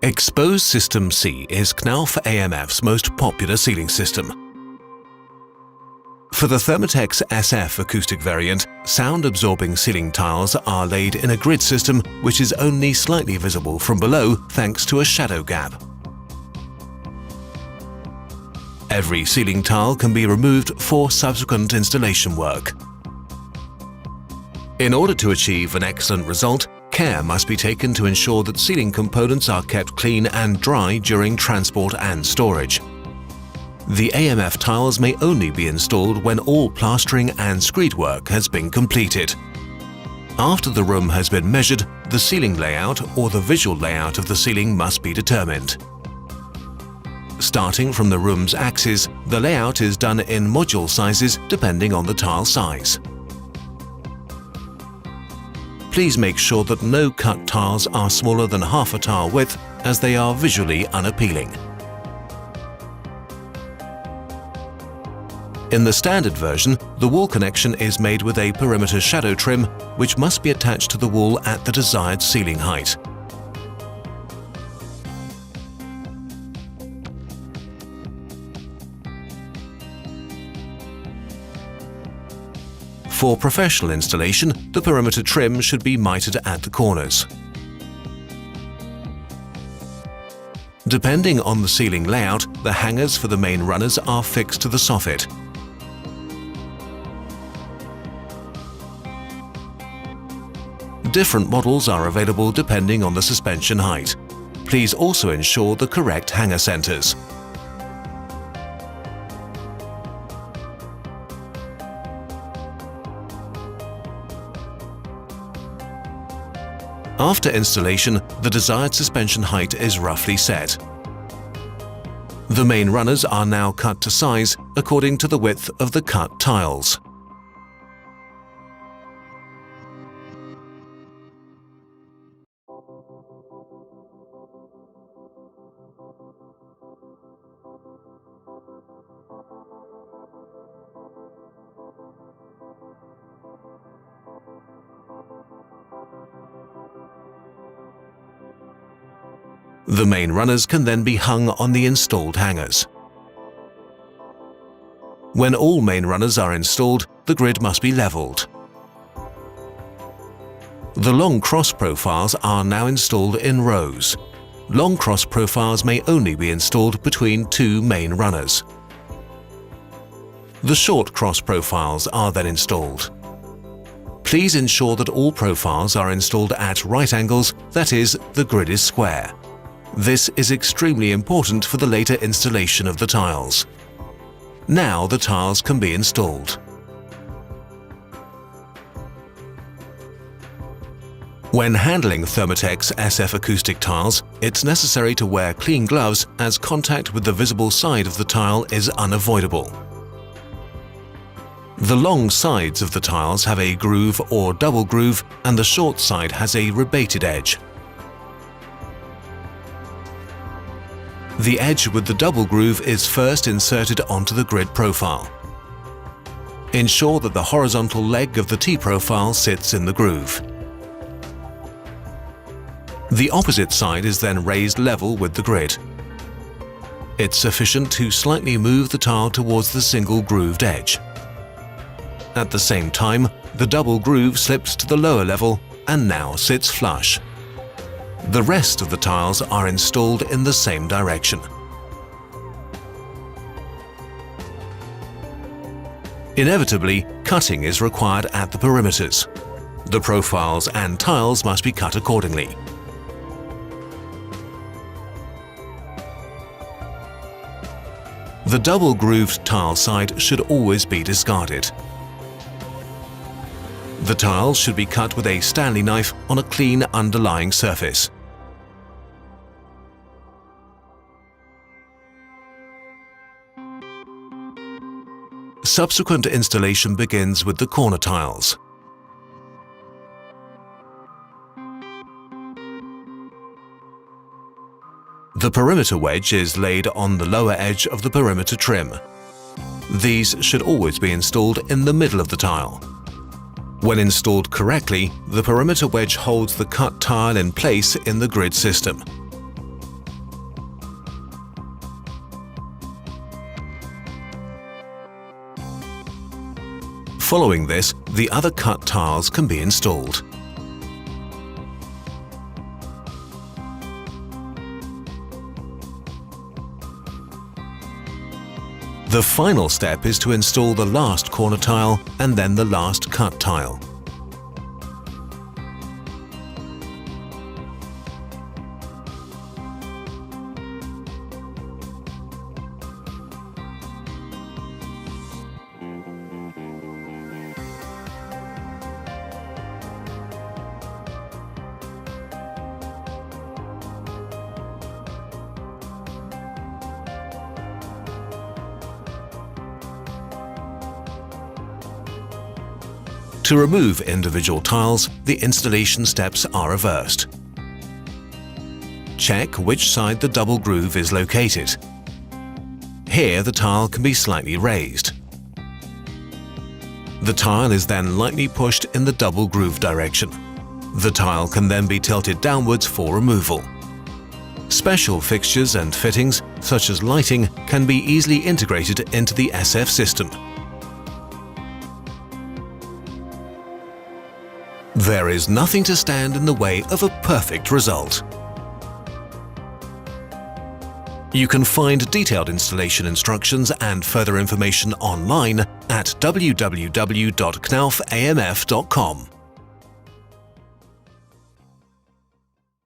Exposed System C is Knauf AMF's most popular ceiling system. For the Thermatex SF acoustic variant, sound-absorbing ceiling tiles are laid in a grid system which is only slightly visible from below thanks to a shadow gap. Every ceiling tile can be removed for subsequent installation work. In order to achieve an excellent result, care must be taken to ensure that ceiling components are kept clean and dry during transport and storage. The AMF tiles may only be installed when all plastering and screed work has been completed. After the room has been measured, the ceiling layout or the visual layout of the ceiling must be determined. Starting from the room's axis, the layout is done in module sizes depending on the tile size. Please make sure that no cut tiles are smaller than half a tile width, as they are visually unappealing. In the standard version, the wall connection is made with a perimeter shadow trim, which must be attached to the wall at the desired ceiling height. For professional installation, the perimeter trim should be mited at the corners. Depending on the ceiling layout, the hangers for the main runners are fixed to the soffit. Different models are available depending on the suspension height. Please also ensure the correct hanger centers. After installation, the desired suspension height is roughly set. The main runners are now cut to size according to the width of the cut tiles. The main runners can then be hung on the installed hangers. When all main runners are installed, the grid must be leveled. The long cross profiles are now installed in rows. Long cross profiles may only be installed between two main runners. The short cross profiles are then installed. Please ensure that all profiles are installed at right angles, that is, the grid is square. This is extremely important for the later installation of the tiles. Now the tiles can be installed. When handling Thermatex SF acoustic tiles, it's necessary to wear clean gloves as contact with the visible side of the tile is unavoidable. The long sides of the tiles have a groove or double groove, and the short side has a rebated edge. The edge with the double groove is first inserted onto the grid profile. Ensure that the horizontal leg of the T-profile sits in the groove. The opposite side is then raised level with the grid. It's sufficient to slightly move the tile towards the single grooved edge. At the same time, the double groove slips to the lower level and now sits flush. The rest of the tiles are installed in the same direction. Inevitably, cutting is required at the perimeters. The profiles and tiles must be cut accordingly. The double-grooved tile side should always be discarded. The tiles should be cut with a Stanley knife on a clean underlying surface. Subsequent installation begins with the corner tiles. The perimeter wedge is laid on the lower edge of the perimeter trim. These should always be installed in the middle of the tile. When installed correctly, the perimeter wedge holds the cut tile in place in the grid system. Following this, the other cut tiles can be installed. The final step is to install the last corner tile and then the last cut tile. To remove individual tiles, the installation steps are reversed. Check which side the double groove is located. Here the tile can be slightly raised. The tile is then lightly pushed in the double groove direction. The tile can then be tilted downwards for removal. Special fixtures and fittings, such as lighting, can be easily integrated into the SF system. There is nothing to stand in the way of a perfect result. You can find detailed installation instructions and further information online at www.knaufamf.com.